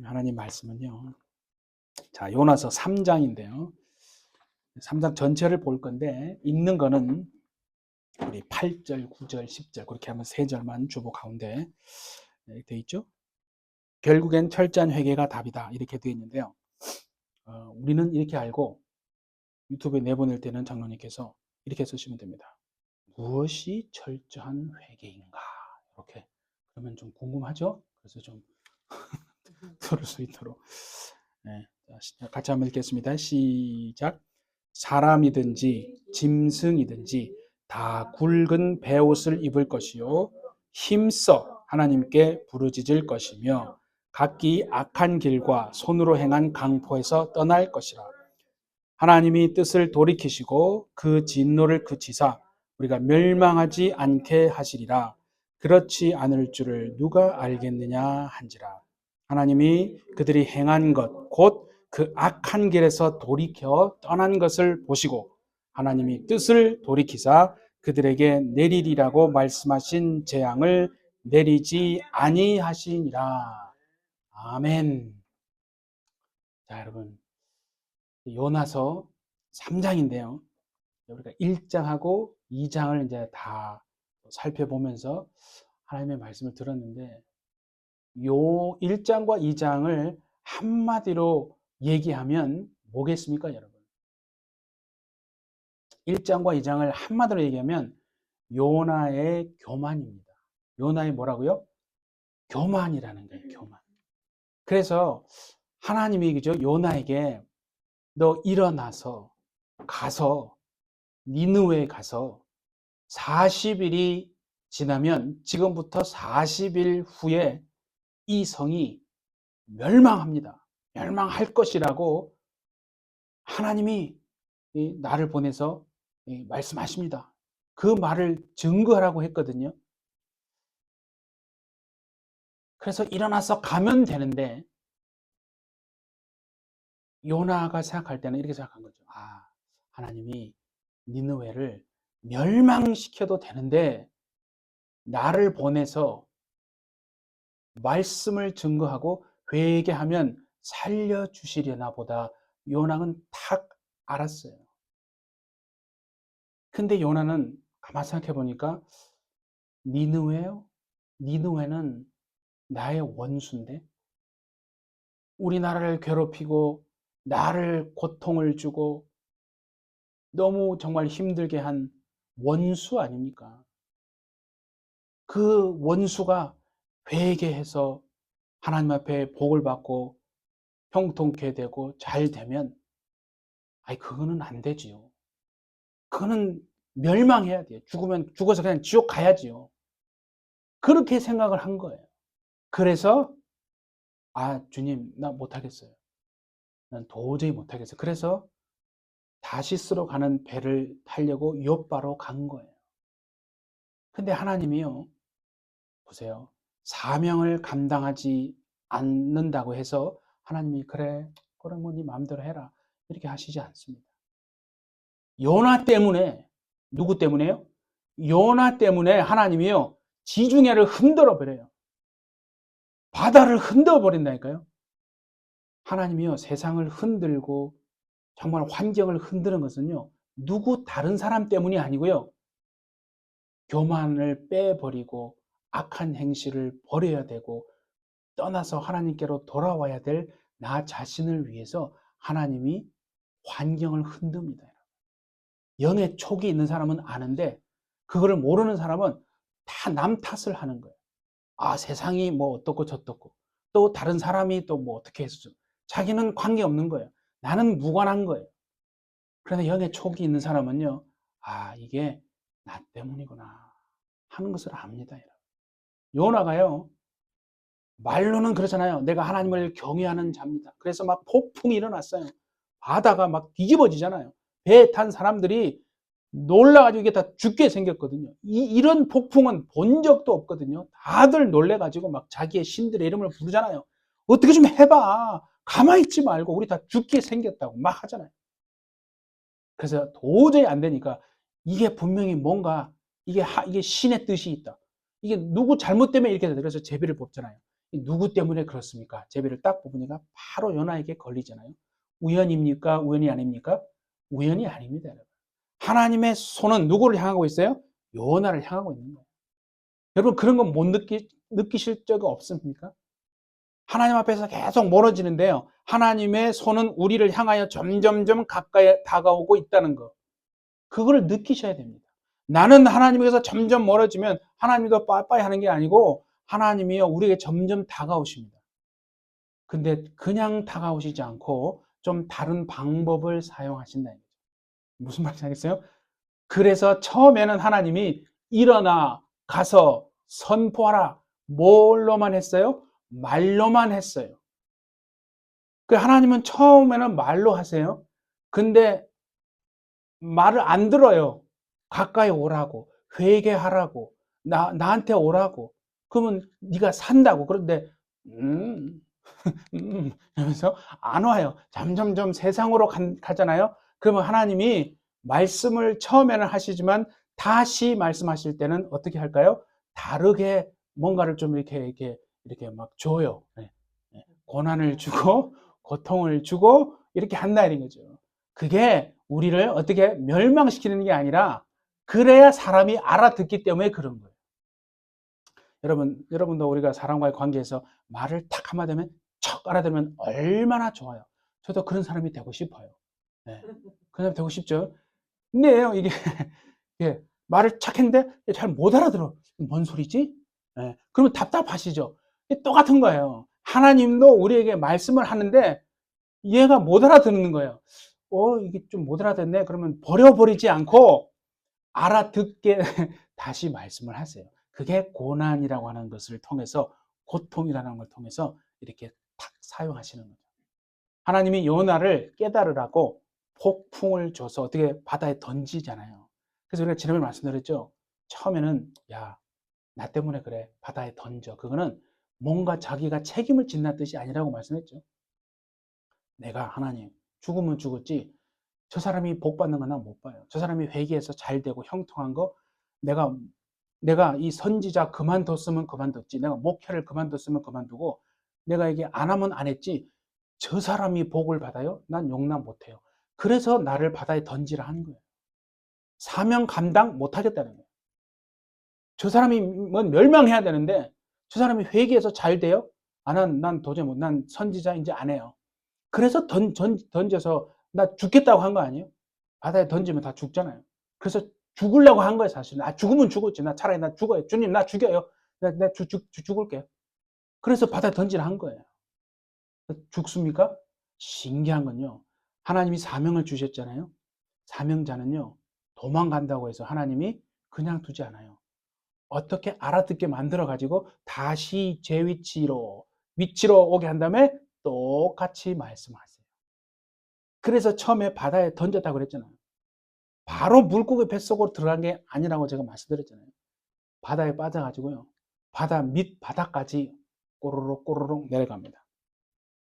하나님 말씀은요. 자, 요나서 3장인데요. 3장 전체를 볼 건데 읽는 거는 우리 8절, 9절, 10절 그렇게 하면 3절만 주보 가운데 되어 있죠. 결국엔 철저한 회개가 답이다 이렇게 되어 있는데요. 우리는 이렇게 알고 유튜브에 내보낼 때는 장로님께서 이렇게 쓰시면 됩니다. 무엇이 철저한 회개인가? 이렇게 그러면 좀 궁금하죠? 그래서 좀 들을 수 있도록. 네, 같이 한번 읽겠습니다. 시작. 사람이든지 짐승이든지 다 굵은 베옷을 입을 것이요 힘써 하나님께 부르짖을 것이며 각기 악한 길과 손으로 행한 강포에서 떠날 것이라. 하나님이 뜻을 돌이키시고 그 진노를 그치사 우리가 멸망하지 않게 하시리라. 그렇지 않을 줄을 누가 알겠느냐 한지라. 하나님이 그들이 행한 것 곧 그 악한 길에서 돌이켜 떠난 것을 보시고 하나님이 뜻을 돌이키사 그들에게 내리리라고 말씀하신 재앙을 내리지 아니하시니라. 아멘. 자, 여러분, 요나서 3장인데요. 우리가 1장하고 2장을 이제 다 살펴보면서 하나님의 말씀을 들었는데, 요 1장과 2장을 한마디로 얘기하면 뭐겠습니까, 여러분? 1장과 2장을 한마디로 얘기하면 요나의 교만입니다. 요나의 뭐라고요? 교만이라는 거예요, 교만. 그래서 하나님이 그죠? 요나에게 너 일어나서 가서 니느웨에 가서 40일이 지나면 지금부터 40일 후에 이 성이 멸망합니다. 멸망할 것이라고 하나님이 나를 보내서 말씀하십니다. 그 말을 증거하라고 했거든요. 그래서 일어나서 가면 되는데 요나가 생각할 때는 이렇게 생각한 거죠. 아, 하나님이 니느웨를 멸망시켜도 되는데 나를 보내서 말씀을 증거하고 회개하면 살려주시려나 보다 요나는 탁 알았어요. 근데 요나는 가만 생각해 보니까 니느웨요? 니느웨는 나의 원수인데 우리나라를 괴롭히고 나를 고통을 주고 너무 정말 힘들게 한 원수 아닙니까? 그 원수가 회개해서 하나님 앞에 복을 받고 형통케 되고 잘 되면 그거는 안 되지요. 그거는 멸망해야 돼요. 죽으면 죽어서 그냥 지옥 가야지요. 그렇게 생각을 한 거예요. 그래서 주님 나 못하겠어요. 난 도저히 못하겠어요. 그래서 다시스로 가는 배를 타려고 요바로 간 거예요. 근데 하나님이요. 보세요. 사명을 감당하지 않는다고 해서 하나님이 그래 뭐 네 마음대로 해라 이렇게 하시지 않습니다. 요나 때문에 누구 때문에요? 요나 때문에 하나님이요. 지중해를 흔들어 버려요. 바다를 흔들어 버린다니까요. 하나님이요. 세상을 흔들고 정말 환경을 흔드는 것은요. 누구 다른 사람 때문이 아니고요. 교만을 빼버리고 악한 행실을 버려야 되고 떠나서 하나님께로 돌아와야 될 나 자신을 위해서 하나님이 환경을 흔듭니다. 영의 촉이 있는 사람은 아는데 그거를 모르는 사람은 다 남 탓을 하는 거예요. 세상이 뭐 어떻고 저떻고 또 다른 사람이 또 뭐 어떻게 해서 자기는 관계없는 거예요. 나는 무관한 거예요. 그런데 영의 촉이 있는 사람은요. 이게 나 때문이구나 하는 것을 압니다. 요나가요. 말로는 그렇잖아요. 내가 하나님을 경외하는 자입니다. 그래서 막 폭풍이 일어났어요. 바다가 막 뒤집어지잖아요. 배에 탄 사람들이 놀라가지고 이게 다 죽게 생겼거든요. 이런 폭풍은 본 적도 없거든요. 다들 놀래가지고 막 자기의 신들의 이름을 부르잖아요. 어떻게 좀 해봐. 가만히 있지 말고 우리 다 죽게 생겼다고 막 하잖아요. 그래서 도저히 안 되니까 이게 분명히 뭔가 이게 신의 뜻이 있다. 이게 누구 잘못 때문에 이렇게 되다. 그래서 제비를 뽑잖아요. 누구 때문에 그렇습니까? 제비를 딱 뽑으니까 바로 요나에게 걸리잖아요. 우연입니까? 우연이 아닙니까? 우연이 아닙니다. 여러분. 하나님의 손은 누구를 향하고 있어요? 요나를 향하고 있는 거예요. 여러분 그런 건 못 느끼실 적 없습니까? 하나님 앞에서 계속 멀어지는데요. 하나님의 손은 우리를 향하여 점점점 가까이 다가오고 있다는 거. 그걸 느끼셔야 됩니다. 나는 하나님에게서 점점 멀어지면 하나님이 더 빠빠이 하는 게 아니고 하나님이요 우리에게 점점 다가오십니다. 근데 그냥 다가오시지 않고 좀 다른 방법을 사용하신다. 무슨 말인지 알겠어요? 그래서 처음에는 하나님이 일어나 가서 선포하라. 뭘로만 했어요? 말로만 했어요. 그 하나님은 처음에는 말로 하세요. 근데 말을 안 들어요. 가까이 오라고, 회개하라고, 나한테 오라고. 그러면 네가 산다고. 그런데 음, 이러면서 안 와요. 점점점 세상으로 가잖아요. 그러면 하나님이 말씀을 처음에는 하시지만 다시 말씀하실 때는 어떻게 할까요? 다르게 뭔가를 좀 이렇게 막 줘요. 네. 고난을 주고 고통을 주고 이렇게 한다 이런 거죠. 그게 우리를 어떻게 멸망시키는 게 아니라 그래야 사람이 알아듣기 때문에 그런 거예요. 여러분도 우리가 사람과의 관계에서 말을 탁 한마디 하면 척 알아들으면 얼마나 좋아요. 저도 그런 사람이 되고 싶어요. 네. 그런 사람이 되고 싶죠. 근데요, 이게, 예, 말을 착 했는데 잘 못 알아들어. 뭔 소리지? 예, 그러면 답답하시죠? 똑같은 거예요. 하나님도 우리에게 말씀을 하는데 얘가 못 알아듣는 거예요. 이게 좀 못 알아듣네? 그러면 버려버리지 않고 알아듣게 다시 말씀을 하세요. 그게 고난이라고 하는 것을 통해서 고통이라는 걸 통해서 이렇게 탁 사용하시는 거죠. 하나님이 요나를 깨달으라고 폭풍을 줘서 어떻게 바다에 던지잖아요. 그래서 우리가 지난번에 말씀드렸죠. 처음에는 야, 나 때문에 그래. 바다에 던져. 그거는 뭔가 자기가 책임을 진다는 뜻이 아니라고 말씀했죠. 내가 하나님 죽으면 죽었지 저 사람이 복 받는 건 난 못 봐요. 저 사람이 회개해서 잘 되고 형통한 거 내가 내가 이 선지자 그만뒀으면 그만뒀지. 내가 목회를 그만뒀으면 그만두고 내가 이게 안 하면 안 했지. 저 사람이 복을 받아요? 난 용납 못 해요. 그래서 나를 바다에 던지라 하는 거예요. 사명 감당 못 하겠다는 거예요. 저 사람이 멸망해야 되는데 저 사람이 회개해서 잘 돼요? 난 도저히 못, 난 선지자 이제 안 해요. 그래서 던져서 나 죽겠다고 한 거 아니에요? 바다에 던지면 다 죽잖아요. 그래서 죽으려고 한 거예요, 사실. 죽으면 죽었지. 차라리 나 죽어요. 주님, 나 죽여요. 나 죽을게요. 그래서 바다에 던지라 한 거예요. 죽습니까? 신기한 건요. 하나님이 사명을 주셨잖아요. 사명자는요, 도망간다고 해서 하나님이 그냥 두지 않아요. 어떻게 알아듣게 만들어가지고 다시 제 위치로 오게 한 다음에 똑같이 말씀하세요. 그래서 처음에 바다에 던졌다고 그랬잖아요. 바로 물고기 뱃속으로 들어간 게 아니라고 제가 말씀드렸잖아요. 바다에 빠져가지고요. 바다 밑바닥까지 꼬르륵 꼬르륵 내려갑니다.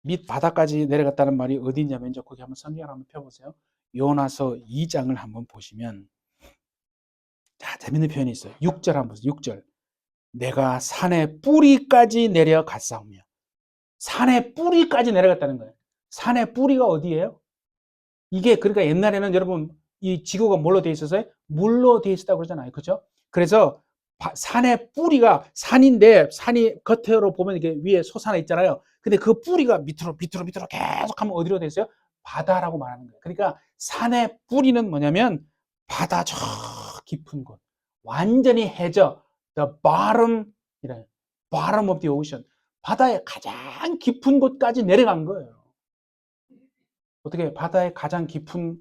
밑바닥까지 내려갔다는 말이 어디 있냐면 거기 한번 성경을 한번 펴보세요. 요나서 2장을 한번 보시면 자, 재밌는 표현이 있어요. 6절 한번 보세요. 6절. 내가 산의 뿌리까지 내려갔사오며. 산의 뿌리까지 내려갔다는 거예요. 산의 뿌리가 어디예요? 이게 그러니까 옛날에는 여러분 이 지구가 뭘로 돼 있어서요? 물로 돼 있었다고 그러잖아요. 그렇죠? 그래서 산의 뿌리가 산인데 산이 겉으로 보면 이게 위에 솟아나 있잖아요. 근데 그 뿌리가 밑으로 계속 하면 어디로 돼 있어요? 바다라고 말하는 거예요. 그러니까 산의 뿌리는 뭐냐면 바다 저 깊은 곳. 완전히 해저 the bottom of the ocean. 바다의 가장 깊은 곳까지 내려간 거예요. 어떻게 바다의 가장 깊은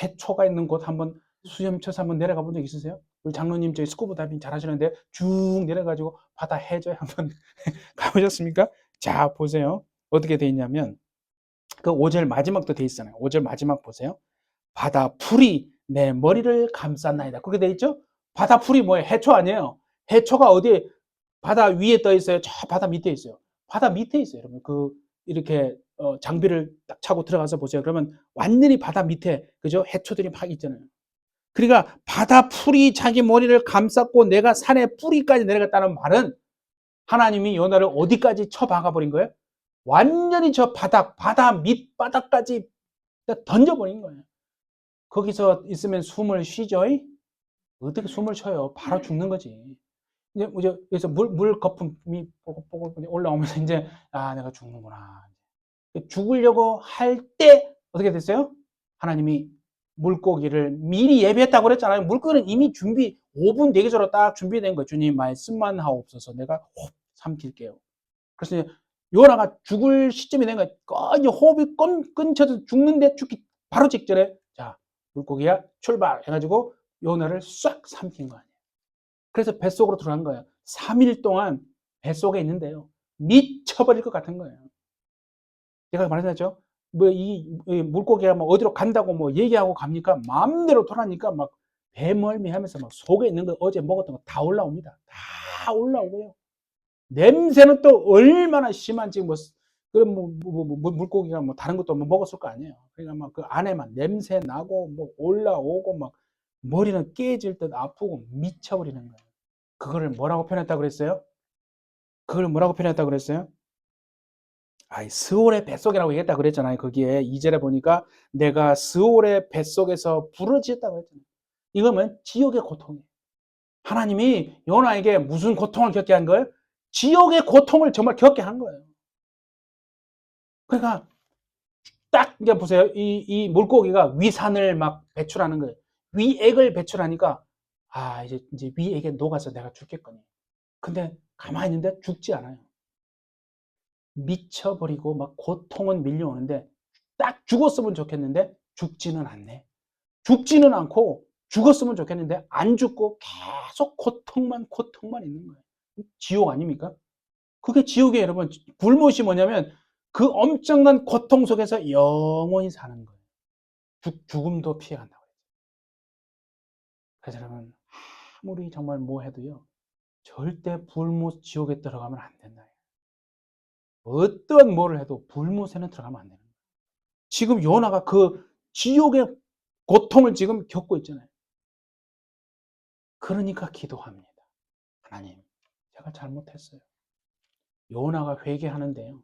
해초가 있는 곳 한번 수염 쳐서 한번 내려가 본 적 있으세요? 우리 장로님 저희 스쿠버 다이빙 잘 하시는데 쭉 내려가지고 바다 해저에 한번 가보셨습니까? 자, 보세요. 어떻게 돼 있냐면 그 5절 마지막도 돼 있잖아요. 5절 마지막 보세요. 바다 풀이 내 머리를 감쌌나이다. 그렇게 돼 있죠? 바다 풀이 뭐예요? 해초 아니에요. 해초가 어디에 바다 위에 떠 있어요? 저 바다 밑에 있어요. 바다 밑에 있어요. 여러분 이렇게 장비를 딱 차고 들어가서 보세요. 그러면 완전히 바다 밑에 그죠? 해초들이 막 있잖아요. 그러니까 바다 풀이 자기 머리를 감쌌고 내가 산의 뿌리까지 내려갔다는 말은 하나님이 요나를 어디까지 쳐박아 버린 거예요? 완전히 저 바다 밑바닥까지 던져버린 거예요. 거기서 있으면 숨을 쉬죠? 어떻게 숨을 쉬어요? 바로 죽는 거지. 이제 그래서 물 거품이 뽀글뽀글 올라오면서 이제, 아, 내가 죽는구나. 죽으려고 할 때 어떻게 됐어요? 하나님이 물고기를 미리 예비했다고 그랬잖아요. 물고기는 이미 5분 대기 전에 딱 준비된 거예요. 주님 말씀만 하옵소서. 내가 호흡 삼킬게요. 그래서 이제 요나가 죽을 시점이 된 거예요. 이제 호흡이 끊쳐서 죽는데 죽기 바로 직전에, 자, 물고기야 출발 해가지고 요나를 싹 삼킨 거 아니에요. 그래서 뱃속으로 들어간 거예요. 3일 동안 뱃속에 있는데요. 미쳐버릴 것 같은 거예요. 제가 말했죠. 이 물고기가 뭐 어디로 간다고 뭐 얘기하고 갑니까? 마음대로 돌아니까 막 배멀미하면서 막 속에 있는 거 어제 먹었던 거 다 올라옵니다. 다 올라오고요. 냄새는 또 얼마나 심한지 뭐 그런 물고기가 뭐 다른 것도 뭐 먹었을 거 아니에요. 그러니까 막 그 안에만 냄새 나고 뭐 올라오고 막 머리는 깨질 듯 아프고 미쳐버리는 거예요. 그거를 뭐라고 표현했다고 그랬어요? 그걸 뭐라고 표현했다고 그랬어요? 스올의 뱃속이라고 얘기했다 그랬잖아요. 거기에 2절에 보니까 내가 스올의 뱃속에서 부르짖었다고 했잖아요. 이거면 지옥의 고통이에요. 하나님이 요나에게 무슨 고통을 겪게 한 거예요? 지옥의 고통을 정말 겪게 한 거예요. 그러니까 딱 이제 보세요. 이 물고기가 위산을 막 배출하는 거예요. 위액을 배출하니까, 이제 위액에 녹아서 내가 죽겠거니. 근데 가만히 있는데 죽지 않아요. 미쳐버리고 막 고통은 밀려오는데 딱 죽었으면 좋겠는데 죽지는 않네. 죽지는 않고 죽었으면 좋겠는데 안 죽고 계속 고통만 있는 거예요. 지옥 아닙니까? 그게 지옥이에요, 여러분. 불못이 뭐냐면 그 엄청난 고통 속에서 영원히 사는 거예요. 죽음도 피해간다고. 그래서 여러분, 아무리 정말 뭐 해도요, 절대 불못 지옥에 들어가면 안 된다. 어떤 뭐를 해도 불못에는 들어가면 안 되는 거예요. 지금 요나가 그 지옥의 고통을 지금 겪고 있잖아요. 그러니까 기도합니다. 하나님, 제가 잘못했어요. 요나가 회개하는데요.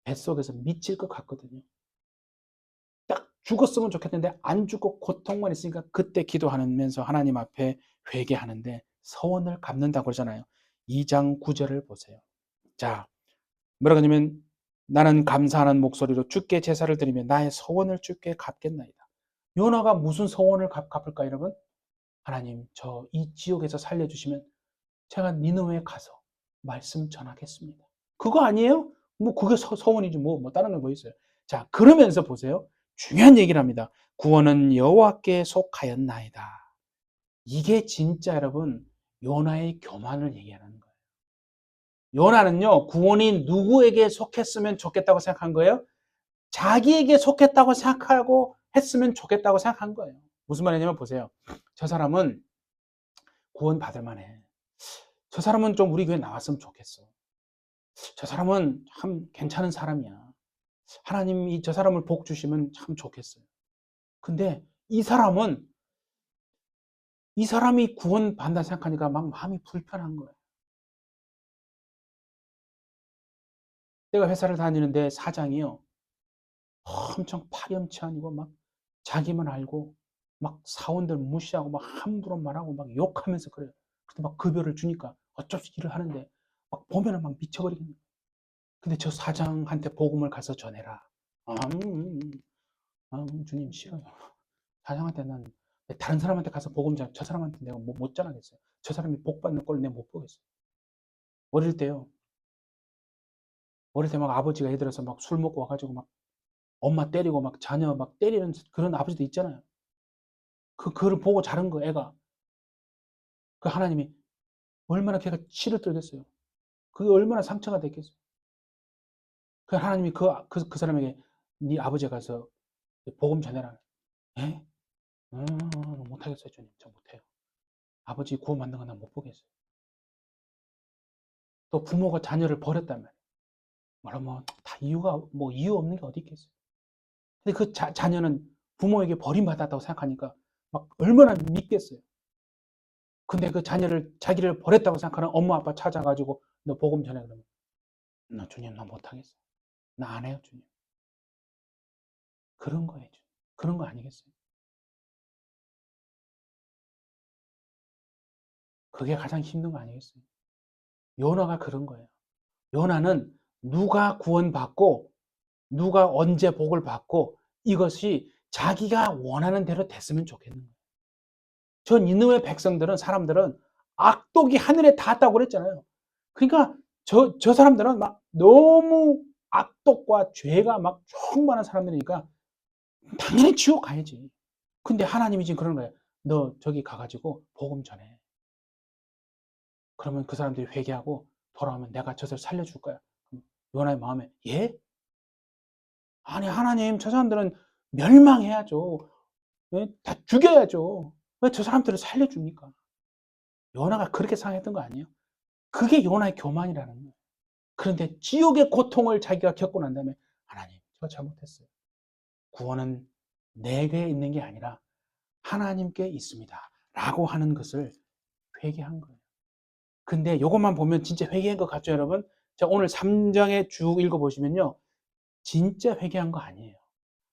뱃속에서 미칠 것 같거든요. 딱 죽었으면 좋겠는데 안 죽고 고통만 있으니까 그때 기도하면서 하나님 앞에 회개하는데 서원을 갚는다고 그러잖아요. 2장 9절을 보세요. 자, 뭐라고 하냐면 나는 감사하는 목소리로 주께 제사를 드리며 나의 서원을 주께 갚겠나이다. 요나가 무슨 서원을 갚을까 여러분? 하나님, 저 이 지옥에서 살려주시면 제가 니느웨에 가서 말씀 전하겠습니다. 그거 아니에요? 뭐 그게 서원이지 뭐 다른 거 뭐 있어요. 자, 그러면서 보세요. 중요한 얘기를 합니다. 구원은 여호와께 속하였나이다. 이게 진짜 여러분 요나의 교만을 얘기하는 거예요. 요나는요, 구원이 누구에게 속했으면 좋겠다고 생각한 거예요? 자기에게 속했다고 생각하고 했으면 좋겠다고 생각한 거예요. 무슨 말이냐면 보세요. 저 사람은 구원 받을 만해. 저 사람은 좀 우리 교회 나왔으면 좋겠어. 저 사람은 참 괜찮은 사람이야. 하나님이 저 사람을 복 주시면 참 좋겠어요. 근데 이 사람이 구원 받는다 생각하니까 막 마음이 불편한 거예요. 내가 회사를 다니는데 사장이요. 엄청 파렴치하고 막 자기만 알고 막 사원들 무시하고 막 함부로 말하고 막 욕하면서 그래요. 근데 막 급여를 주니까 어쩔 수 일을 하는데 막 보면은 막 미쳐버리겠네. 근데 저 사장한테 복음을 가서 전해라. 주님 싫어요. 사장한테 난 다른 사람한테 가서 복음 전, 저 사람한테 내가 못 전하겠어요. 저 사람이 복 받는 꼴 내가 못 보겠어요. 어릴 때요. 어릴 때 막 아버지가 예를 들어서 막 술 먹고 와가지고 막 엄마 때리고 막 자녀 막 때리는 그런 아버지도 있잖아요. 그거를 보고 자란 거 애가. 그 하나님이 얼마나 걔가 치를 떨겠어요. 그게 얼마나 상처가 됐겠어요. 그 하나님이 그 사람에게 네 아버지가 가서 복음 전해라. 에? 못하겠어요, 주님. 저 못해요. 아버지 구원 받는 건 난 못 보겠어요. 또 부모가 자녀를 버렸단 말이에요. 말하면 다 이유가 뭐 이유 없는 게 어디 있겠어요. 근데 그 자녀는 부모에게 버림받았다고 생각하니까 막 얼마나 믿겠어요. 근데 그 자기를 버렸다고 생각하는 엄마 아빠 찾아가지고 너 복음 전해 그러면 나 주님 나 못하겠어. 나 안 해요 주님. 그런 거예요. 주님. 그런 거 아니겠어요? 그게 가장 힘든 거 아니겠어요? 요나가 그런 거예요. 요나는 누가 구원받고 누가 언제 복을 받고 이것이 자기가 원하는 대로 됐으면 좋겠는 거예요. 저 니느웨 백성들은 사람들은 악독이 하늘에 닿았다고 그랬잖아요. 그러니까 저 사람들은 막 너무 악독과 죄가 막 충만한 사람들이니까 당연히 지옥 가야지. 근데 하나님이 지금 그러는 거예요. 너 저기 가가지고 복음 전해. 그러면 그 사람들이 회개하고 돌아오면 내가 저들 살려줄 거야. 요나의 마음에 예? 아니 하나님 저 사람들은 멸망해야죠. 예? 다 죽여야죠. 왜 저 사람들을 살려줍니까? 요나가 그렇게 생각했던 거 아니에요? 그게 요나의 교만이라는 거예요. 그런데 지옥의 고통을 자기가 겪고 난 다음에 하나님 저 잘못했어요. 구원은 내게 있는 게 아니라 하나님께 있습니다. 라고 하는 것을 회개한 거예요. 근데 이것만 보면 진짜 회개한 것 같죠, 여러분? 자, 오늘 3장에 쭉 읽어보시면요. 진짜 회개한 거 아니에요.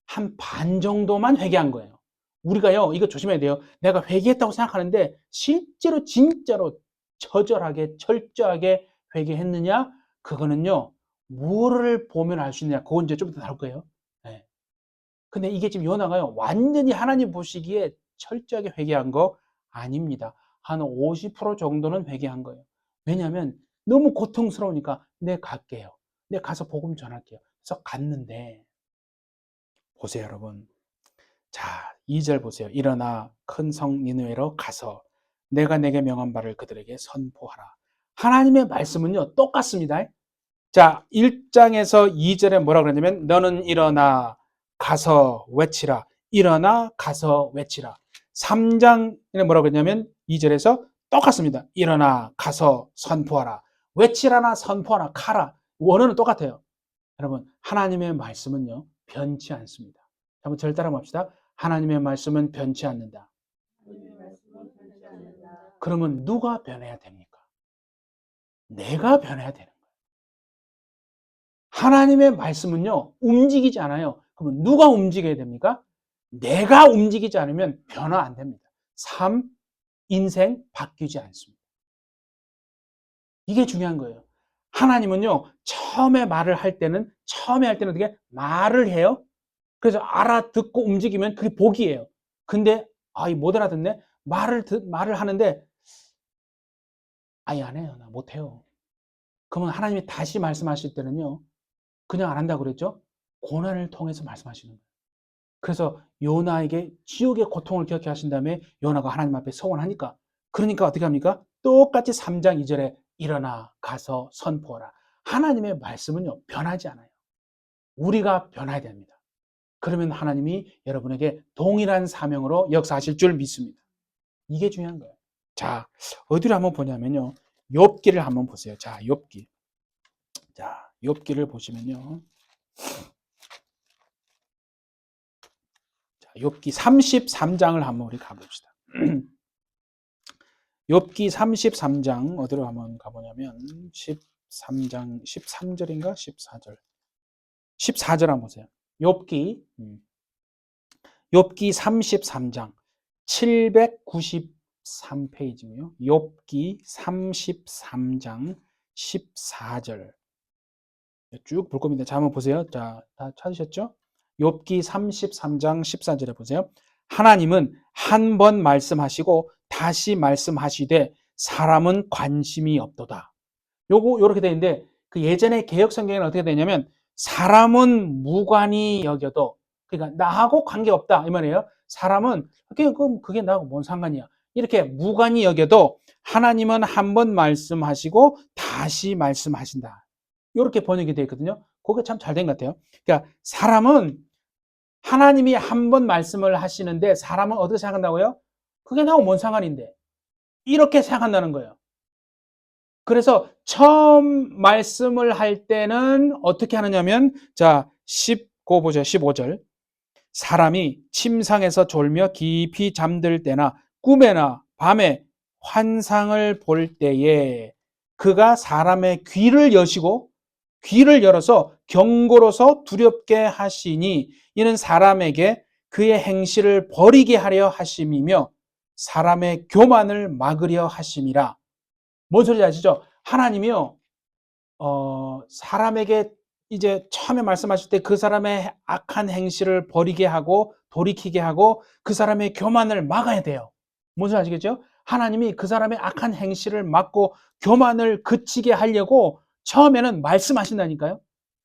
한 반 정도만 회개한 거예요. 우리가요, 이거 조심해야 돼요. 내가 회개했다고 생각하는데, 실제로, 진짜로 처절하게, 철저하게 회개했느냐? 그거는요, 뭐를 보면 알 수 있느냐? 그건 이제 좀 이따 나올 거예요. 네. 근데 이게 지금 요나가요, 완전히 하나님 보시기에 철저하게 회개한 거 아닙니다. 한 50% 정도는 회개한 거예요. 왜냐하면 너무 고통스러우니까 내 갈게요. 내 가서 복음 전할게요. 그래서 갔는데 보세요, 여러분. 자, 2절 보세요. 일어나 큰 성 니느웨로 가서 내가 내게 명한 바를 그들에게 선포하라. 하나님의 말씀은요, 똑같습니다. 자, 1장에서 2절에 뭐라 그러냐면 너는 일어나 가서 외치라. 일어나 가서 외치라. 3장에 뭐라 그러냐면 2절에서 똑같습니다. 일어나 가서 선포하라. 외치라나 선포하라. 카라. 원어는 똑같아요. 여러분, 하나님의 말씀은요, 변치 않습니다. 한번 절 따라 봅시다. 하나님의 말씀은 변치 않는다. 그러면 누가 변해야 됩니까? 내가 변해야 되는 거예요. 하나님의 말씀은요, 움직이지 않아요. 그러면 누가 움직여야 됩니까? 내가 움직이지 않으면 변화 안 됩니다. 삶, 인생 바뀌지 않습니다. 이게 중요한 거예요. 하나님은요, 처음에 할 때는 어떻게 말을 해요? 그래서 알아듣고 움직이면 그게 복이에요. 근데, 못 알아듣네? 말을 하는데, 안 해요. 나 못해요. 그러면 하나님이 다시 말씀하실 때는요, 그냥 안 한다고 그랬죠? 고난을 통해서 말씀하시는 거예요. 그래서 요나에게 지옥의 고통을 기억해 하신 다음에 요나가 하나님 앞에 서원하니까 그러니까 어떻게 합니까? 똑같이 3장 2절에 일어나 가서 선포하라. 하나님의 말씀은요 변하지 않아요. 우리가 변해야 됩니다. 그러면 하나님이 여러분에게 동일한 사명으로 역사하실 줄 믿습니다. 이게 중요한 거예요. 자, 어디를 한번 보냐면요. 욥기를 한번 보세요. 자, 욥기. 자, 욥기를 보시면요. 욥기 33장을 한번 우리 가봅시다. 욥기 33장 어디로 한번 가보냐면 13장 13절인가 14절 14절 한번 보세요. 욥기 33장 793페이지고요. 욥기 33장 14절 쭉 볼 겁니다. 자, 한번 보세요. 자, 다 찾으셨죠? 욥기 33장 14절에 보세요. 하나님은 한 번 말씀하시고 다시 말씀하시되 사람은 관심이 없도다. 요렇게 되어 있는데 그 예전에 개역 성경에는 어떻게 되냐면 사람은 무관히 여겨도 그러니까 나하고 관계없다 이 말이에요. 사람은 그게 나하고 뭔 상관이야. 이렇게 무관히 여겨도 하나님은 한 번 말씀하시고 다시 말씀하신다. 이렇게 번역이 되어 있거든요. 그게 참 잘 된 것 같아요. 그러니까 사람은 하나님이 한 번 말씀을 하시는데 사람은 어떻게 생각한다고요? 그게 나하고 뭔 상관인데. 이렇게 생각한다는 거예요. 그래서 처음 말씀을 할 때는 어떻게 하느냐면 자, 15절. 사람이 침상에서 졸며 깊이 잠들 때나 꿈에나 밤에 환상을 볼 때에 그가 사람의 귀를 여시고 귀를 열어서 경고로서 두렵게 하시니 이는 사람에게 그의 행실을 버리게 하려 하심이며 사람의 교만을 막으려 하심이라. 뭔 소리인지 아시죠? 하나님이요, 사람에게 이제 처음에 말씀하실 때 그 사람의 악한 행실을 버리게 하고 돌이키게 하고 그 사람의 교만을 막아야 돼요. 뭔지 아시겠죠? 하나님이 그 사람의 악한 행실을 막고 교만을 그치게 하려고 처음에는 말씀하신다니까요.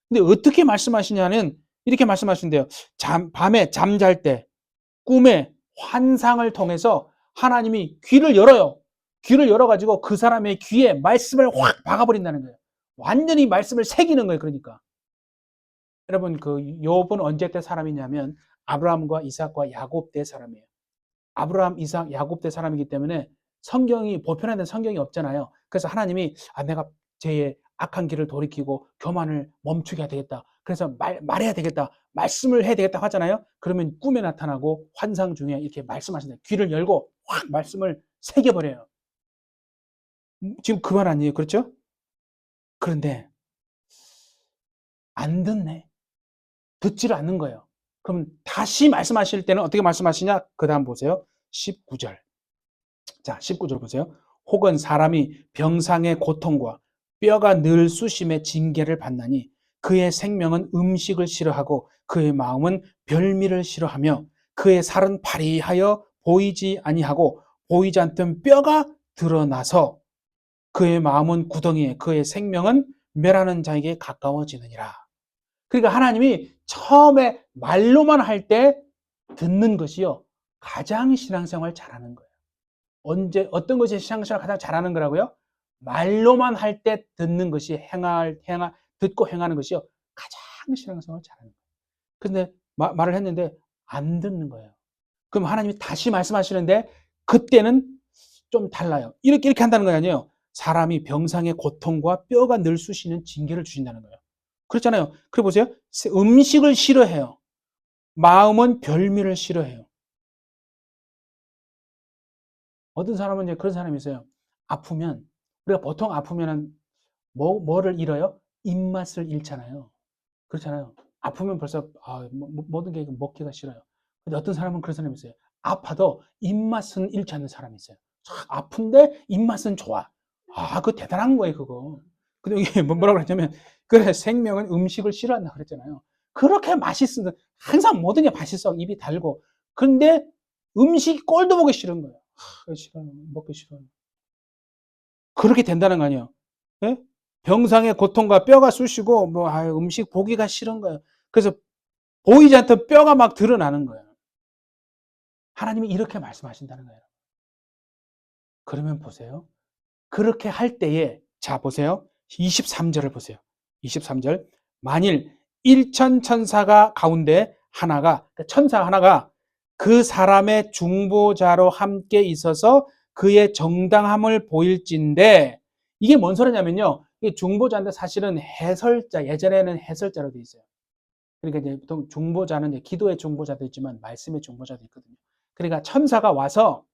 근데 어떻게 말씀하시냐는 이렇게 말씀하신대요. 밤에 잠잘 때 꿈에 환상을 통해서 하나님이 귀를 열어요. 귀를 열어가지고 그 사람의 귀에 말씀을 확 박아버린다는 거예요. 완전히 말씀을 새기는 거예요. 그러니까 여러분, 그 욥은 언제 때 사람이냐면 아브라함과 이삭과 야곱 때 사람이에요. 아브라함, 이삭, 야곱 때 사람이기 때문에 성경이 보편화된 성경이 없잖아요. 그래서 하나님이 내가 제 악한 길을 돌이키고 교만을 멈추게 해야 되겠다. 그래서 말해야 되겠다. 말씀을 해야 되겠다 하잖아요. 그러면 꿈에 나타나고 환상 중에 이렇게 말씀하신다. 귀를 열고 확 말씀을 새겨버려요. 지금 그 말 아니에요. 그렇죠? 그런데 안 듣네. 듣지를 않는 거예요. 그럼 다시 말씀하실 때는 어떻게 말씀하시냐? 그 다음 보세요. 19절. 자, 19절 보세요. 혹은 사람이 병상의 고통과 뼈가 늘 쑤심의 징계를 받나니 그의 생명은 음식을 싫어하고 그의 마음은 별미를 싫어하며 그의 살은 파리하여 보이지 아니하고 보이지 않던 뼈가 드러나서 그의 마음은 구덩이에 그의 생명은 멸하는 자에게 가까워지느니라. 그러니까 하나님이 처음에 말로만 할 때 듣는 것이요, 가장 신앙생활 잘하는 거예요. 언제 어떤 것이 신앙생활 가장 잘하는 거라고요? 말로만 할 때 듣는 것이 듣고 행하는 것이요, 가장 신앙생활 잘하는 거예요. 근데 말을 했는데 안 듣는 거예요. 그럼 하나님이 다시 말씀하시는데 그때는 좀 달라요. 이렇게 한다는 거 아니에요. 사람이 병상의 고통과 뼈가 늘 쑤시는 징계를 주신다는 거예요. 그렇잖아요. 그래 보세요. 음식을 싫어해요. 마음은 별미를 싫어해요. 어떤 사람은 이제 그런 사람이 있어요. 아프면, 우리가 보통 아프면은 뭐를 잃어요? 입맛을 잃잖아요. 그렇잖아요. 아프면 벌써 모든 게 먹기가 싫어요. 근데 어떤 사람은 그런 사람이 있어요. 아파도 입맛은 잃지 않는 사람이 있어요. 아픈데 입맛은 좋아. 그거 대단한 거예요, 그거. 근데 이게 뭐라고 그랬냐면, 그래, 생명은 음식을 싫어한다 그랬잖아요. 그렇게 맛있어. 항상 모든 게 맛있어. 입이 달고. 근데 음식이 꼴도 보기 싫은 거예요. 싫어요. 먹기 싫어요. 그렇게 된다는 거 아니에요. 예? 병상의 고통과 뼈가 쑤시고 음식 보기가 싫은 거예요. 그래서 보이지 않던 뼈가 막 드러나는 거예요. 하나님이 이렇게 말씀하신다는 거예요. 그러면 보세요. 그렇게 할 때에 자 보세요. 23절을 보세요. 23절. 만일 일천 천사가 가운데 하나가, 천사 하나가 그 사람의 중보자로 함께 있어서 그의 정당함을 보일진데, 이게 뭔 소리냐면요. 이 중보자인데 사실은 해설자, 예전에는 해설자로 돼 있어요. 그러니까 이제 보통 중보자는 이제 기도의 중보자도 있지만 말씀의 중보자도 있거든요. 그러니까 천사가 와서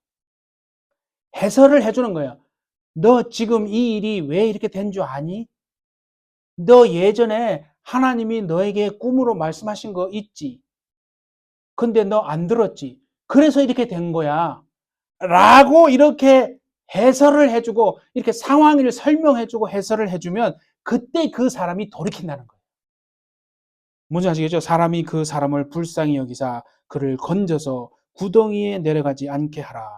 해설을 해주는 거예요. 너 지금 이 일이 왜 이렇게 된 줄 아니? 너 예전에 하나님이 너에게 꿈으로 말씀하신 거 있지? 근데 너 안 들었지? 그래서 이렇게 된 거야. 라고 이렇게 해설을 해주고 이렇게 상황을 설명해주고 해설을 해주면 그때 그 사람이 돌이킨다는 거예요. 뭔지 아시겠죠? 사람이 그 사람을 불쌍히 여기사 그를 건져서 구덩이에 내려가지 않게 하라.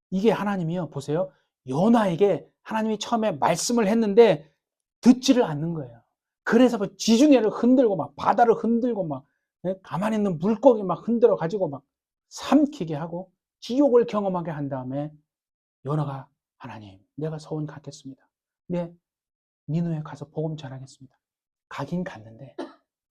이게 하나님이요. 보세요. 요나에게 하나님이 처음에 말씀을 했는데 듣지를 않는 거예요. 그래서 지중해를 흔들고 막 바다를 흔들고 막 가만히 있는 물고기 막 흔들어 가지고 막 삼키게 하고 지옥을 경험하게 한 다음에 요나가 하나님, 내가 소원 갖겠습니다. 네, 니누에 가서 복음 전하겠습니다. 가긴 갔는데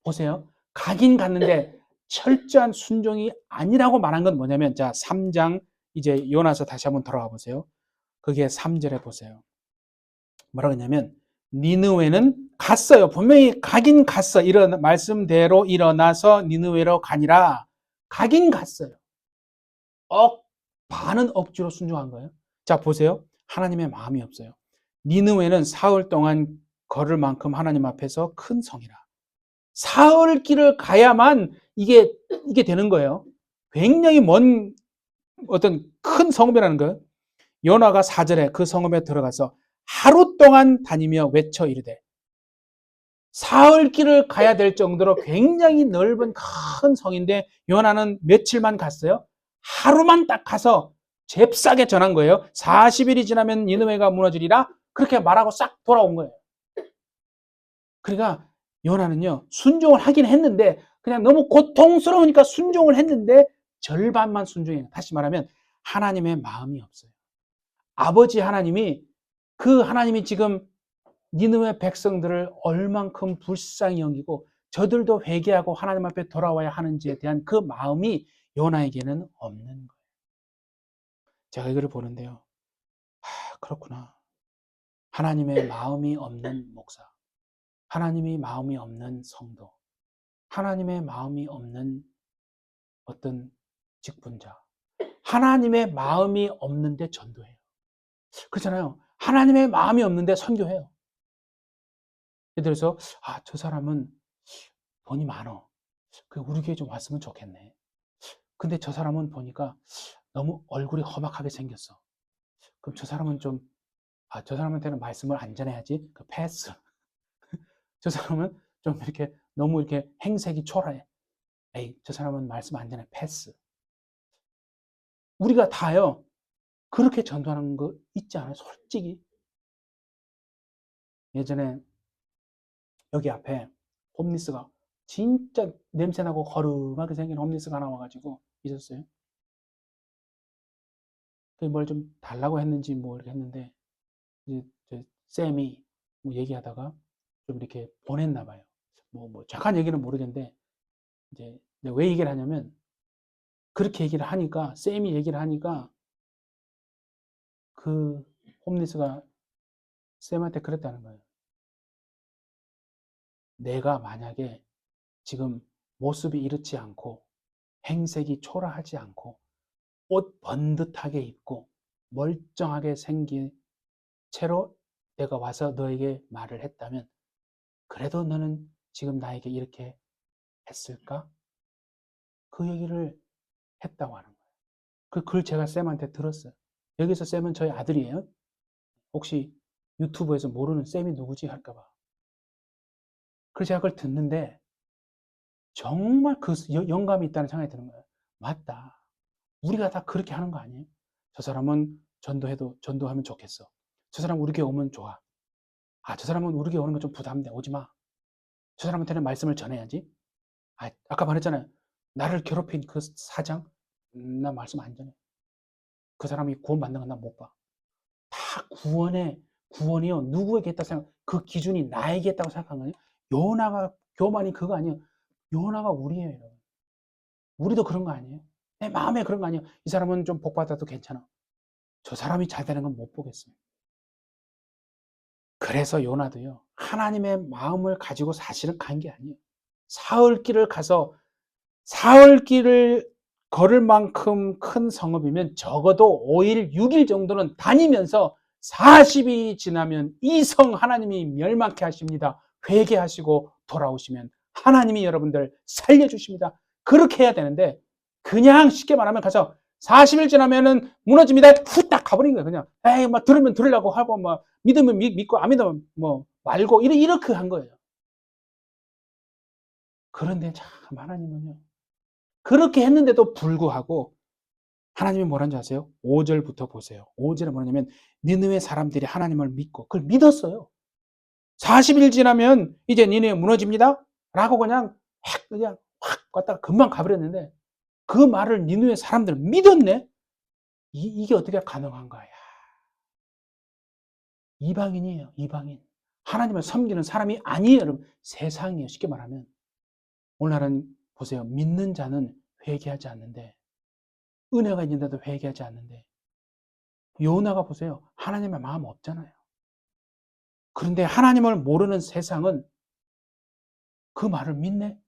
보세요. 가긴 갔는데 철저한 순종이 아니라고 말한 건 뭐냐면, 자, 3장 이제 요나서 다시 한번 돌아가 보세요. 그게 3절에 보세요. 뭐라고 했냐면 니느웨는 갔어요. 분명히 가긴 갔어. 이런 말씀대로 일어나서 니느웨로 가니라. 가긴 갔어요. 반은 억지로 순종한 거예요. 자, 보세요. 하나님의 마음이 없어요. 니느웨는 사흘 동안 걸을 만큼 하나님 앞에서 큰 성이라. 사흘 길을 가야만 이게 되는 거예요. 굉장히 먼 어떤 큰 성읍이라는 거예요. 요나가 4절에 그 성읍에 들어가서 하루 동안 다니며 외쳐 이르되, 사흘 길을 가야 될 정도로 굉장히 넓은 큰 성인데 요나는 며칠만 갔어요. 하루만 딱 가서 잽싸게 전한 거예요. 40일이 지나면 니느웨가 무너지리라 그렇게 말하고 싹 돌아온 거예요. 그러니까 요나는요, 순종을 하긴 했는데 그냥 너무 고통스러우니까 순종을 했는데 절반만 순종해요. 다시 말하면 하나님의 마음이 없어요. 아버지 하나님이 그 하나님이 지금 니느웨 백성들을 얼만큼 불쌍히 여기고 저들도 회개하고 하나님 앞에 돌아와야 하는지에 대한 그 마음이 요나에게는 없는 거예요. 제가 이거를 보는데요. 그렇구나. 하나님의 마음이 없는 목사, 하나님의 마음이 없는 성도, 하나님의 마음이 없는 어떤 직분자, 하나님의 마음이 없는데 전도해요. 그렇잖아요. 하나님의 마음이 없는데 선교해요. 예를 들어서 저 사람은 돈이 많어. 우리 교회 좀 왔으면 좋겠네. 근데 저 사람은 보니까 너무 얼굴이 험악하게 생겼어. 그럼 저 사람은 저 사람한테는 말씀을 안 전해야지. 패스. 저 사람은 좀 이렇게 너무 이렇게 행색이 초라해. 에이, 저 사람은 말씀 안 전해. 패스. 우리가 다요. 그렇게 전도하는 거 있지 않아요? 솔직히. 예전에 여기 앞에 홈리스가 진짜 냄새나고 거름하게 생긴 홈리스가 하나 와가지고 있었어요. 뭘 좀 달라고 했는지 뭐 이렇게 했는데 이제 쌤이 뭐 얘기하다가 좀 이렇게 보냈나 봐요. 뭐 정확한 얘기는 모르겠는데 이제 왜 얘기를 하냐면 그렇게 얘기를 하니까 쌤이 얘기를 하니까 그 홈리스가 쌤한테 그랬다는 거예요. 내가 만약에 지금 모습이 이렇지 않고 행색이 초라하지 않고 옷 번듯하게 입고 멀쩡하게 생긴 채로 내가 와서 너에게 말을 했다면 그래도 너는 지금 나에게 이렇게 했을까? 그 얘기를 했다고 하는 거예요. 그 글 제가 쌤한테 들었어요. 여기서 쌤은 저희 아들이에요. 혹시 유튜브에서 모르는 쌤이 누구지 할까봐. 그래서 제가 그걸 듣는데 정말 그 영감이 있다는 생각이 드는 거예요. 맞다. 우리가 다 그렇게 하는 거 아니에요? 저 사람은 전도하면 좋겠어. 저 사람 우리 교회 오면 좋아. 저 사람은 우리 교회 오는 거 좀 부담돼. 오지 마. 저 사람한테는 말씀을 전해야지. 아까 말했잖아요. 나를 괴롭힌 그 사장, 나 말씀 안 전해. 그 사람이 구원받는 건 난 못 봐. 다 구원이요. 누구에게 했다고 생각, 그 기준이 나에게 했다고 생각한 거예요. 요나가 교만이 그거 아니에요. 요나가 우리예요, 여러분. 우리도 그런 거 아니에요? 내 마음에 그런 거 아니에요. 이 사람은 좀 복받아도 괜찮아. 저 사람이 잘 되는 건 못 보겠어요. 그래서 요나도요, 하나님의 마음을 가지고 사실은 간 게 아니에요. 사흘 길을 가서 사흘 길을 걸을 만큼 큰 성읍이면 적어도 5일, 6일 정도는 다니면서 40이 지나면 이 성 하나님이 멸망케 하십니다. 회개하시고 돌아오시면 하나님이 여러분들 살려주십니다. 그렇게 해야 되는데 그냥 쉽게 말하면 가서 40일 지나면은 무너집니다. 후딱 가버린 거예요. 그냥 에이 막 들으면 들으려고 하고 막 믿으면 믿고 안 믿으면 뭐 말고 이렇게 한 거예요. 그런데 참 하나님은요. 그렇게 했는데도 불구하고 하나님이 뭐라는 줄 아세요? 5절부터 보세요. 5절에 뭐냐면 니느웨 사람들이 하나님을 믿고 그걸 믿었어요. 40일 지나면 이제 니느웨 무너집니다. 라고 확 갔다가 금방 가버렸는데 그 말을 니느웨 사람들은 믿었네. 이게 어떻게 가능한 거야? 이방인이에요. 이방인. 하나님을 섬기는 사람이 아니에요. 여러분. 세상이에요. 쉽게 말하면. 오늘날은 보세요. 믿는 자는 회개하지 않는데 은혜가 있는데도 회개하지 않는데 요나가 보세요. 하나님의 마음 없잖아요. 그런데 하나님을 모르는 세상은 그 말을 믿네?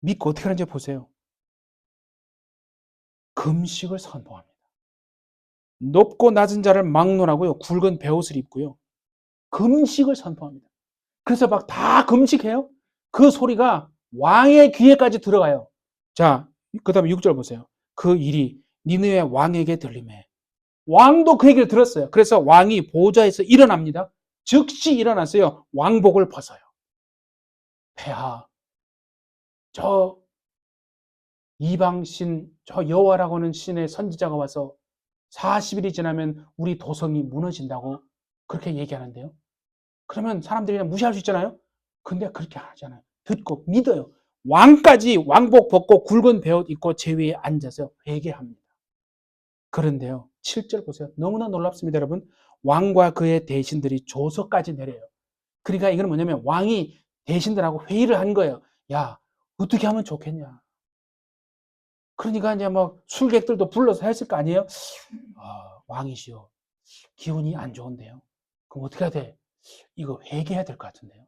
믿고 어떻게 하는지 보세요. 금식을 선포합니다. 높고 낮은 자를 막론하고요. 굵은 베옷을 입고요. 금식을 선포합니다. 그래서 막 다 금식해요. 그 소리가 왕의 귀에까지 들어가요. 자, 그 다음에 6절 보세요. 그 일이 니느웨 왕에게 들리매. 왕도 그 얘기를 들었어요. 그래서 왕이 보좌에서 일어납니다. 즉시 일어났어요. 왕복을 벗어요. 폐하, 저 이방신, 저 여호와라고 하는 신의 선지자가 와서 40일이 지나면 우리 도성이 무너진다고 그렇게 얘기하는데요. 그러면 사람들이 그냥 무시할 수 있잖아요. 근데 그렇게 안 하잖아요. 듣고 믿어요. 왕까지 왕복 벗고 굵은 베옷 입고 제 위에 앉아서 회개합니다. 그런데요. 7절 보세요. 너무나 놀랍습니다, 여러분. 왕과 그의 대신들이 조서까지 내려요. 그러니까 이건 뭐냐면 왕이 대신들하고 회의를 한 거예요. 야, 어떻게 하면 좋겠냐. 그러니까 이제 뭐 술객들도 불러서 했을 거 아니에요? 왕이시여, 기운이 안 좋은데요. 그럼 어떻게 해야 돼? 이거 회개해야 될 것 같은데요.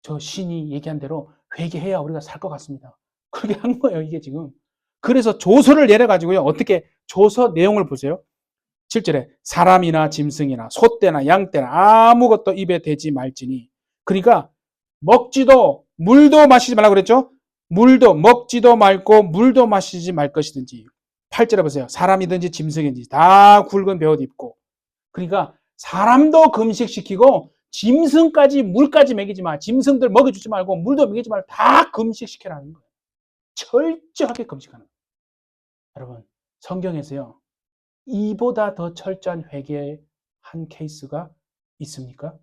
저 신이 얘기한 대로 회개해야 우리가 살 것 같습니다. 그렇게 한 거예요, 이게 지금. 그래서 조서를 내려가지고요. 어떻게 조서 내용을 보세요. 7절에 사람이나 짐승이나 소떼나 양떼나 아무것도 입에 대지 말지니. 그러니까 먹지도 물도 마시지 말라고 그랬죠. 물도 먹지도 말고 물도 마시지 말 것이든지. 8절에 보세요. 사람이든지 짐승이든지 다 굵은 베옷 입고. 그러니까 사람도 금식시키고 짐승까지 물까지 먹이지 마. 짐승들 먹여주지 말고 물도 먹이지 말고 다 금식시키라는 거예요. 철저하게 금식하는 거예요. 여러분, 성경에서요. 이보다 더 철저한 회개한 케이스가 있습니까?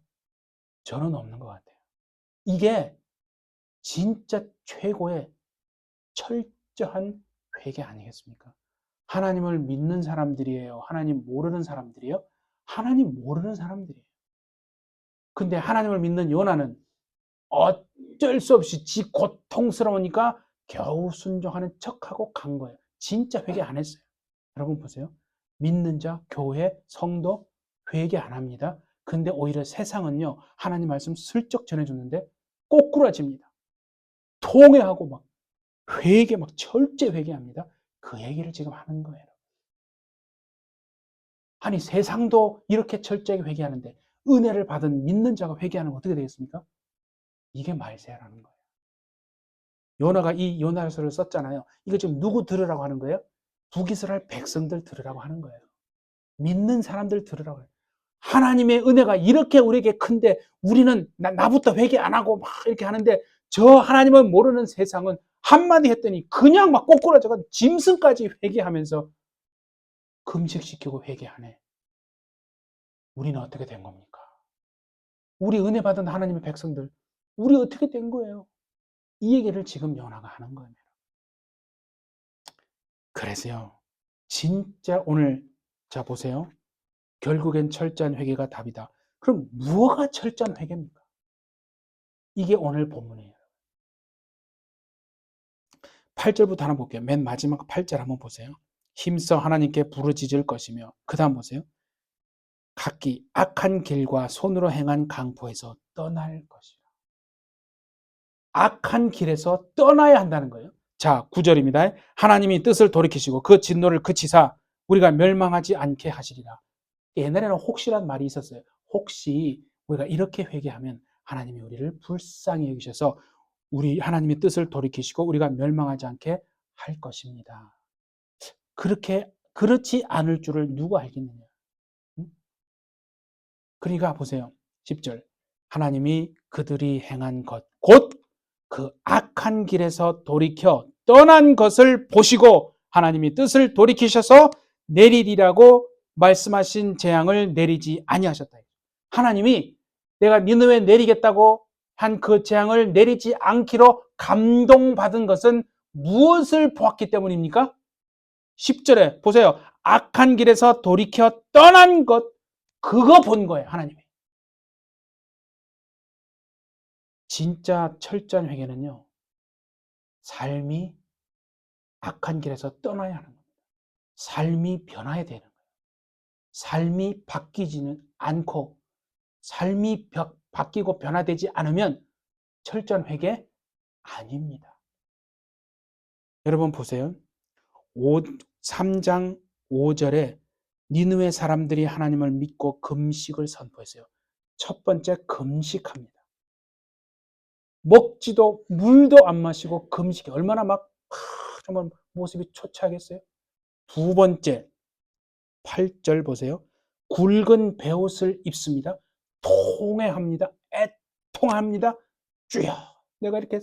저는 없는 것 같아요. 이게 진짜 최고의 철저한 회개 아니겠습니까? 하나님을 믿는 사람들이에요? 하나님 모르는 사람들이에요? 하나님 모르는 사람들이에요. 근데 하나님을 믿는 요나는 어쩔 수 없이 지 고통스러우니까 겨우 순종하는 척하고 간 거예요. 진짜 회개 안 했어요. 여러분 보세요. 믿는 자, 교회, 성도 회개 안 합니다. 근데 오히려 세상은요. 하나님 말씀 슬쩍 전해줬는데 꼬꾸라집니다. 통회하고 막 회개 막 철제 회개합니다. 그 얘기를 지금 하는 거예요. 아니 세상도 이렇게 철저하게 회개하는데 은혜를 받은 믿는 자가 회개하는 건 어떻게 되겠습니까? 이게 말세라는 거예요. 요나가 이 요나서를 썼잖아요. 이거 지금 누구 들으라고 하는 거예요? 북이스라엘 백성들 들으라고 하는 거예요. 믿는 사람들 들으라고 해요. 하나님의 은혜가 이렇게 우리에게 큰데 우리는 나부터 회개 안 하고 막 이렇게 하는데 저 하나님은 모르는 세상은 한마디 했더니 그냥 막 꼬꾸라져가 짐승까지 회개하면서 금식시키고 회개하네. 우리는 어떻게 된 겁니까? 우리 은혜 받은 하나님의 백성들, 우리 어떻게 된 거예요? 이 얘기를 지금 요나가 하는 거예요. 그래서요, 진짜 오늘 자 보세요. 결국엔 철저한 회개가 답이다. 그럼 무엇가 철저한 회개입니까? 이게 오늘 본문이에요. 8절부터 하나 볼게요. 맨 마지막 8절 한번 보세요. 힘써 하나님께 부르짖을 것이며 그 다음 보세요. 각기 악한 길과 손으로 행한 강포에서 떠날 것이라. 악한 길에서 떠나야 한다는 거예요. 자, 9절입니다. 하나님이 뜻을 돌이키시고 그 진노를 그치사 우리가 멸망하지 않게 하시리라. 옛날에는 혹시란 말이 있었어요. 혹시 우리가 이렇게 회개하면 하나님이 우리를 불쌍히 여기셔서 우리 하나님의 뜻을 돌이키시고 우리가 멸망하지 않게 할 것입니다. 그렇지 않을 줄을 누가 알겠느냐. 응? 그러니까 보세요. 10절. 하나님이 그들이 행한 것, 곧 그 악한 길에서 돌이켜 떠난 것을 보시고 하나님이 뜻을 돌이키셔서 내리리라고 말씀하신 재앙을 내리지 아니하셨다. 하나님이 내가 니느웨 내리겠다고 한 그 재앙을 내리지 않기로 감동받은 것은 무엇을 보았기 때문입니까? 10절에 보세요. 악한 길에서 돌이켜 떠난 것, 그거 본 거예요, 하나님이. 진짜 철저한 회개는요, 삶이 악한 길에서 떠나야 하는 겁니다. 삶이 변화해야 되는 거예요. 삶이 바뀌지는 않고, 삶이 바뀌고 변화되지 않으면 철저한 회개 아닙니다. 여러분 보세요. 3장 5절에 니느웨 사람들이 하나님을 믿고 금식을 선포했어요. 첫 번째, 금식합니다. 먹지도 물도 안 마시고 금식이 얼마나 막 정말 모습이 초췌하겠어요. 두 번째, 8절 보세요. 굵은 베옷을 입습니다. 통회합니다. 애통합니다. 주여, 내가 이렇게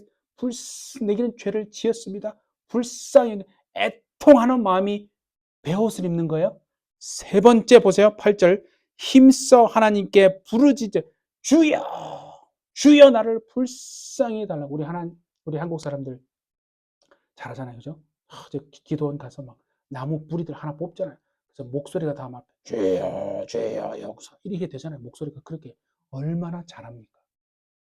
내게는 죄를 지었습니다. 불쌍히 애통하는 마음이 베옷을 입는 거예요. 세 번째 보세요. 8절. 힘써 하나님께 부르짖어 주여, 주여 나를 불쌍히 해달라고. 우리 한국 사람들 잘하잖아요. 그죠? 기도원 가서 막 나무 뿌리들 하나 뽑잖아요. 그래서 목소리가 다 막 주여, 주여, 여기서 이렇게 되잖아요. 목소리가 그렇게 얼마나 잘합니까?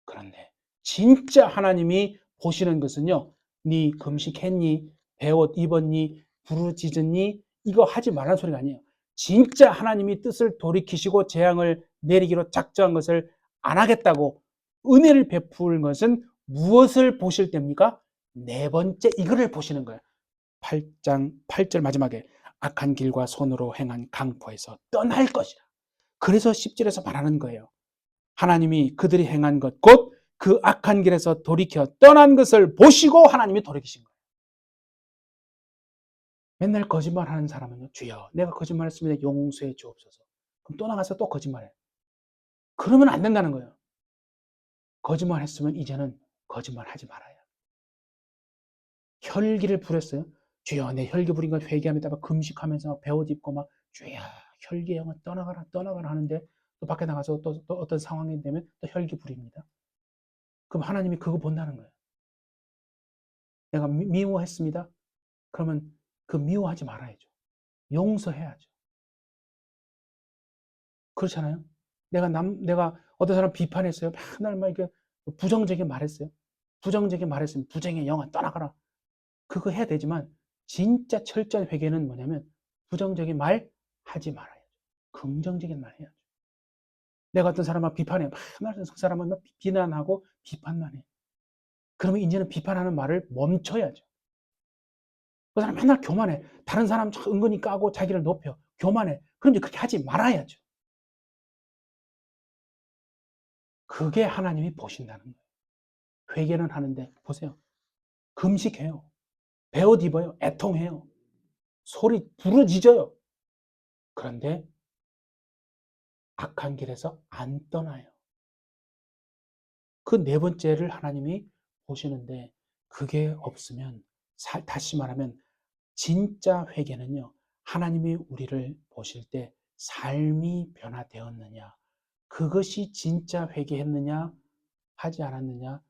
그런데 진짜 하나님이 보시는 것은요, 네 금식했니? 배옷 입었니? 부르짖었니? 이거 하지 말라는 소리가 아니에요. 진짜 하나님이 뜻을 돌이키시고 재앙을 내리기로 작정한 것을 안 하겠다고 은혜를 베푸는 것은 무엇을 보실 때입니까? 네 번째, 이거를 보시는 거예요. 8장 8절 마지막에 악한 길과 손으로 행한 강포에서 떠날 것이라. 그래서 10절에서 말하는 거예요. 하나님이 그들이 행한 것, 곧 그 악한 길에서 돌이켜 떠난 것을 보시고 하나님이 돌이키신 거예요. 맨날 거짓말하는 사람은요, 주여 내가 거짓말했습니다, 용서해 주옵소서. 그럼 또 나가서 또 거짓말해요. 그러면 안 된다는 거예요. 거짓말했으면 이제는 거짓말하지 말아요. 혈기를 부렸어요. 주여 내 혈기 부린 것 회개합니다. 막 금식하면서 배옷 입고 막 주여 혈기의 영은 떠나가라 떠나가라 하는데 또 밖에 나가서 또 어떤 상황이 되면 또 혈기 부립니다. 그럼 하나님이 그거 본다는 거예요. 내가 미워했습니다. 그러면 그 미워하지 말아야죠. 용서해야죠. 그렇잖아요. 내가 어떤 사람 비판했어요. 맨날 막 이렇게 부정적인 말했어요. 부정적인 말했으면 부정의 영혼 떠나가라. 그거 해야 되지만 진짜 철저한 회개는 뭐냐면 부정적인 말 하지 말아야죠. 긍정적인 말 해야죠. 내가 어떤 사람을 비판해. 맨날 그 사람은 비난하고 비판만 해. 그러면 이제는 비판하는 말을 멈춰야죠. 그 사람 맨날 교만해. 다른 사람 은근히 까고 자기를 높여. 교만해. 그럼 이제 그렇게 하지 말아야죠. 그게 하나님이 보신다는 거예요. 회개는 하는데 보세요. 금식해요. 베옷 입어요. 애통해요. 소리 부르짖어요. 그런데 악한 길에서 안 떠나요. 그 네 번째를 하나님이 보시는데 그게 없으면 다시 말하면 진짜 회개는요. 하나님이 우리를 보실 때 삶이 변화되었느냐, 그것이 진짜 회개했느냐 하지 않았느냐,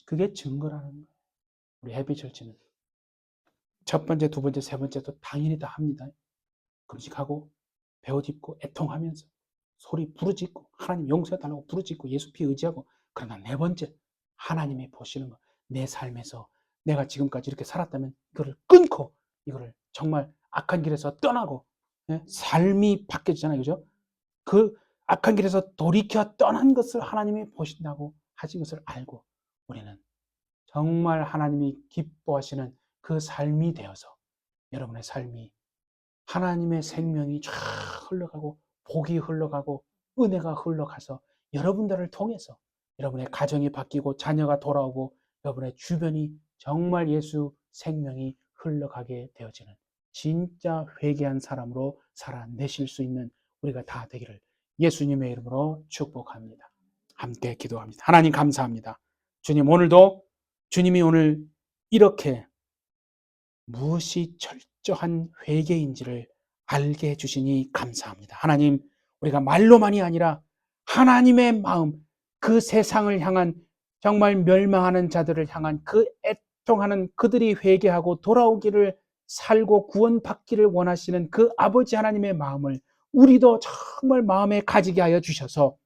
그게 증거라는 거예요. 우리 해피처치는 첫 번째, 두 번째, 세 번째도 당연히 다 합니다. 금식하고 배옷 입고 애통하면서 소리 부르짖고 하나님 용서해달라고 부르짖고 예수 피 의지하고. 그러나 네 번째, 하나님이 보시는 거, 내 삶에서 내가 지금까지 이렇게 살았다면 이거를 끊고 이거를 정말 악한 길에서 떠나고 삶이 바뀌어지잖아요. 그죠? 그 악한 길에서 돌이켜 떠난 것을 하나님이 보신다고 하신 것을 알고 우리는 정말 하나님이 기뻐하시는 그 삶이 되어서 여러분의 삶이 하나님의 생명이 쫙 흘러가고 복이 흘러가고 은혜가 흘러가서 여러분들을 통해서 여러분의 가정이 바뀌고 자녀가 돌아오고 여러분의 주변이 정말 예수 생명이 흘러가게 되어지는 진짜 회개한 사람으로 살아내실 수 있는 우리가 다 되기를 예수님의 이름으로 축복합니다. 함께 기도합니다. 하나님 감사합니다. 주님, 오늘도 주님이 오늘 이렇게 무엇이 철저한 회개인지를 알게 해주시니 감사합니다. 하나님, 우리가 말로만이 아니라 하나님의 마음, 그 세상을 향한 정말 멸망하는 자들을 향한 그 애통하는 그들이 회개하고 돌아오기를 살고 구원받기를 원하시는 그 아버지 하나님의 마음을 우리도 정말 마음에 가지게 하여 주셔서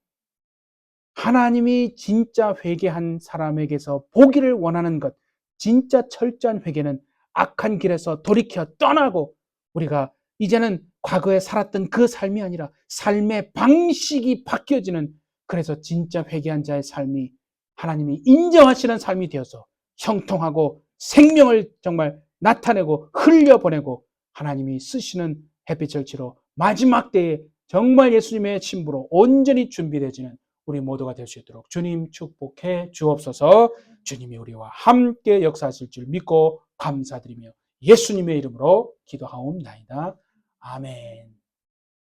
하나님이 진짜 회개한 사람에게서 보기를 원하는 것, 진짜 철저한 회개는 악한 길에서 돌이켜 떠나고 우리가 이제는 과거에 살았던 그 삶이 아니라 삶의 방식이 바뀌어지는, 그래서 진짜 회개한 자의 삶이 하나님이 인정하시는 삶이 되어서 형통하고 생명을 정말 나타내고 흘려보내고 하나님이 쓰시는 햇빛을치로 마지막 때에 정말 예수님의 친부로 온전히 준비되어지는 우리 모두가 될 수 있도록 주님 축복해 주옵소서. 주님이 우리와 함께 역사하실 줄 믿고 감사드리며 예수님의 이름으로 기도하옵나이다. 아멘.